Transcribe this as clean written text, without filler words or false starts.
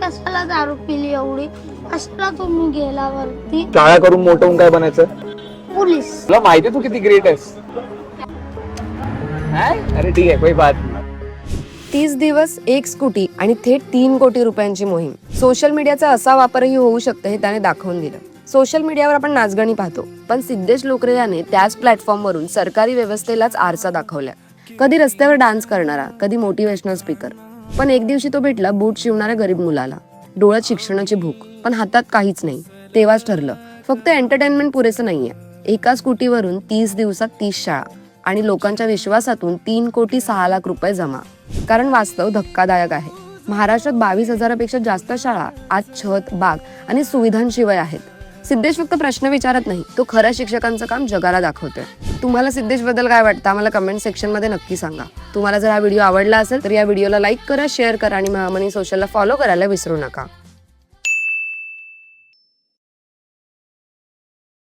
कशाला दारू पिली एवढी, कशाला तुम्ही गेल्यावरती. शाळा करून मोठं होऊन काय बनायचं? पोलीस. तुला माहिती तू किती ग्रेट आहेस? अरे ठीक आहे, कोई बात नाही. 30 दिवस 1 स्कूटी आणि थेट 3 कोटी रुपयांची मोहीम. सोशल मीडियाचा असा वापरही होऊ शकतो हे त्याने दाखवून दिलं. सोशल मीडियावर आपण नाचगाणी पाहतो, पण सिद्धेश लोकरे याने त्याच प्लॅटफॉर्मवरून सरकारी व्यवस्थेलाच आरसा दाखवला. कधी रस्त्यावर डान्स करणारा, कधी मोटिवेशनल स्पीकर. पण एक दिवशी तो भेटला बूट शिवणाऱ्या गरीब मुलाला. डोळ्यात शिक्षणाची भूक, पण हातात काहीच नाही. तेव्हाच ठरलं, फक्त एंटरटेनमेंट पुरेसं नाहीये. एका स्कूटीवरून 30 दिवसात 30 शाळा आणि लोकांच्या विश्वासातून 3 कोटी 6 लाख रुपये जमा. कारण वास्तव धक्कादायक आहे. महाराष्ट्रात 22,000पेक्षा जास्त शाळा आज छत, बाग आणि सुविधांशिवाय आहेत. सिद्धेश फक्त प्रश्न विचारत नाही, तो खऱ्या शिक्षकांचं काम जगाला दाखवतोय. तुम्हाला सिद्धेश बद्दल काय वाटतं आम्हाला कमेंट सेक्शन मध्ये नक्की सांगा. तुम्हाला जर हा व्हिडिओ आवडला असेल तर या व्हिडिओला लाईक करा, शेअर करा आणि महामनी सोशलला फॉलो करायला विसरू नका.